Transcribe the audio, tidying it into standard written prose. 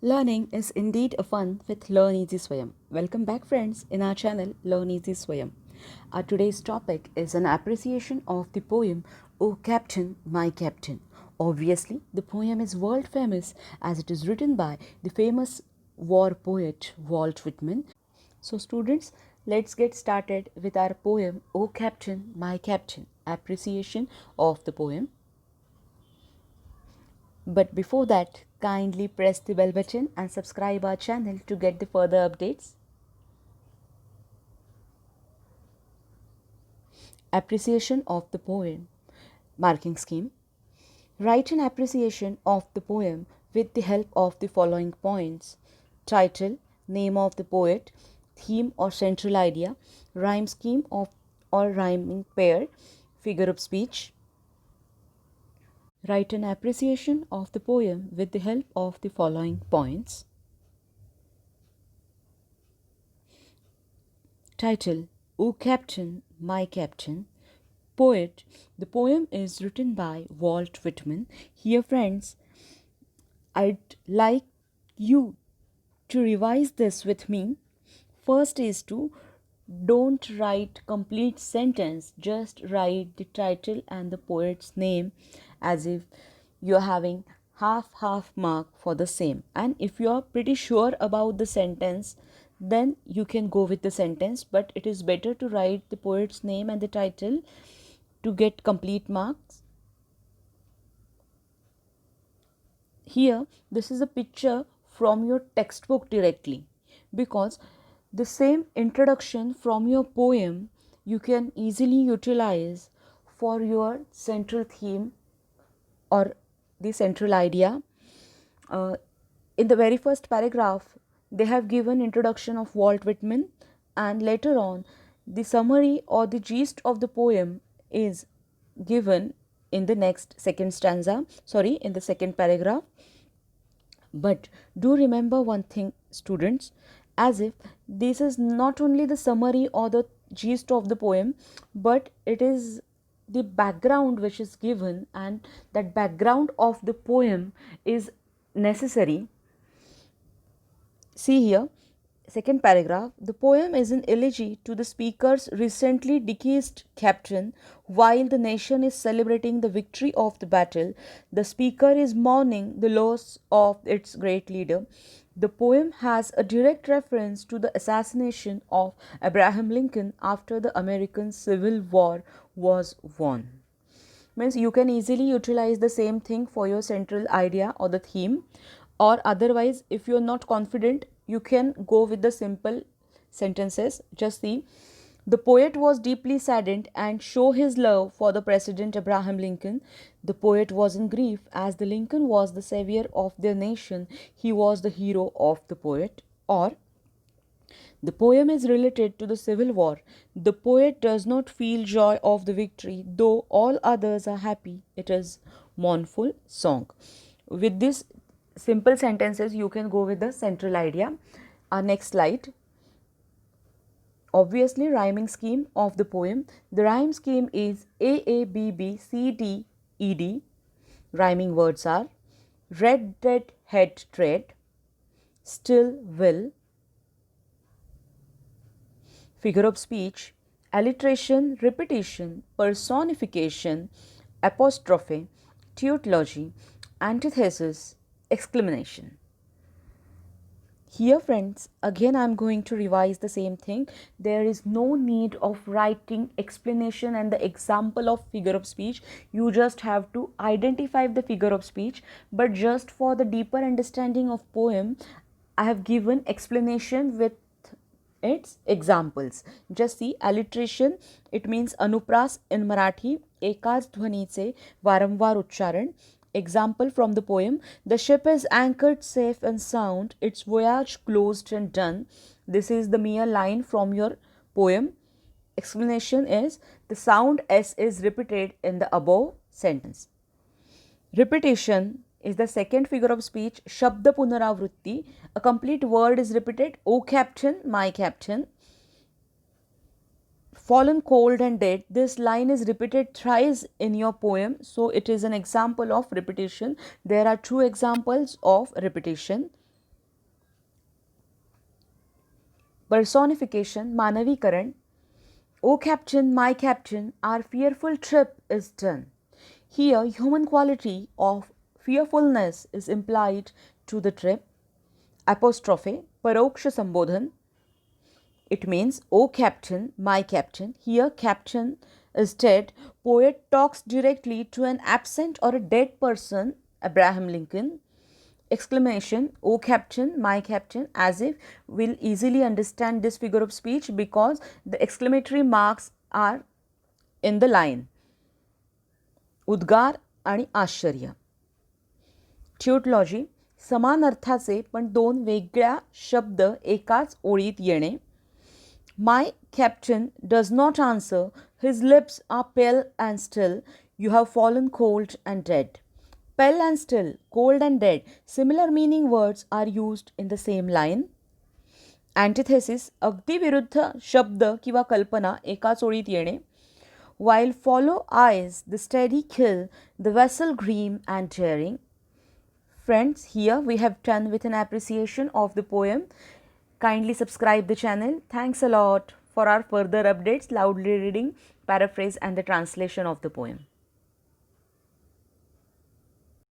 Learning is indeed a fun with Learn Easy Swayam. Welcome back, friends, in our channel Learn Easy Swayam. Our today's topic is an appreciation of the poem "O Captain, My Captain." Obviously, the poem is world famous as it is written by the famous war poet Walt Whitman. So, students, let's get started with our poem "O Captain, My Captain." Appreciation of the poem. But before that, kindly press the bell button and subscribe our channel to get the further updates. Appreciation of the poem. Marking scheme. Write an appreciation of the poem with the help of the following points: title, name of the poet, theme or central idea, rhyme scheme of or rhyming pair, figure of speech. Write an appreciation of the poem with the help of the following points. Title: O Captain, My Captain. Poet. The poem is written by Walt Whitman. Here, friends, I'd like you to revise this with me. First is to don't write complete sentence, just write the title and the poet's name as if you're having half mark for the same. And if you're pretty sure about the sentence, then you can go with the sentence, but it is better to write the poet's name and the title to get complete marks. Here, this is a picture from your textbook directly, because the same introduction from your poem you can easily utilize for your central theme or the central idea. In the very first paragraph, they have given introduction of Walt Whitman, and later on the summary or the gist of the poem is given in the in the second paragraph. But do remember one thing, students, as if this is not only the summary or the gist of the poem, but it is the background which is given, and that background of the poem is necessary. See here, second paragraph. The poem is an elegy to the speaker's recently deceased captain. While the nation is celebrating the victory of the battle, the speaker is mourning the loss of its great leader. The poem has a direct reference to the assassination of Abraham Lincoln after the American Civil War was won. Means you can easily utilize the same thing for your central idea or the theme, or otherwise if you are not confident, you can go with the simple sentences. Just see, the poet was deeply saddened and show his love for the President Abraham Lincoln. The poet was in grief as the Lincoln was the savior of their nation. He was the hero of the poet. Or the poem is related to the Civil War. The poet does not feel joy of the victory, though all others are happy. It is mournful song. With these simple sentences, you can go with the central idea. Our next slide. Obviously, rhyming scheme of the poem. The rhyme scheme is A A B B C D E D. Rhyming words are red, dead, head, tread, still, will. Figure of speech, alliteration, repetition, personification, apostrophe, tautology, antithesis, exclamation. Here, friends, again I am going to revise the same thing. There is no need of writing explanation and the example of figure of speech. You just have to identify the figure of speech. But just for the deeper understanding of poem, I have given explanation with its examples. Just see, alliteration, it means अनुप्रास in Marathi, एकाच ध्वनीचे वारंवार उच्चारण. Example from the poem: the ship is anchored safe and sound, its voyage closed and done. This is the mere line from your poem. Explanation is the sound S is repeated in the above sentence. Repetition is the second figure of speech, Shabda Punaravrutti. A complete word is repeated. O captain, my captain. Fallen cold and dead. This line is repeated thrice in your poem, so it is an example of repetition. There are two examples of repetition. Personification, मानवीकरण. O captain, my captain, our fearful trip is done. Here, human quality of fearfulness is implied to the trip. Apostrophe, paroksha sambodhan. It means, O captain, my captain. Here, captain is dead. Poet talks directly to an absent or a dead person, Abraham Lincoln. Exclamation, O captain, my captain, as if we'll easily understand this figure of speech because the exclamatory marks are in the line. उद्गार आणि आश्चर्य. ट्यूटलॉजी, समान अर्थाचे पण दोन वेगळ्या शब्द एकाच ओळीत येणे. My captain does not answer, his lips are pale and still, you have fallen cold and dead. Pale and still, cold and dead, similar meaning words are used in the same line. Antithesis, अगदी विरुद्ध शब्द किंवा कल्पना एकाच ओळीत येणे. While follow eyes, the steady kill, the vessel gleam and daring. Friends, here we have done with an appreciation of the poem. Kindly subscribe the channel. Thanks a lot. For our further updates, loudly reading, paraphrase and the translation of the poem.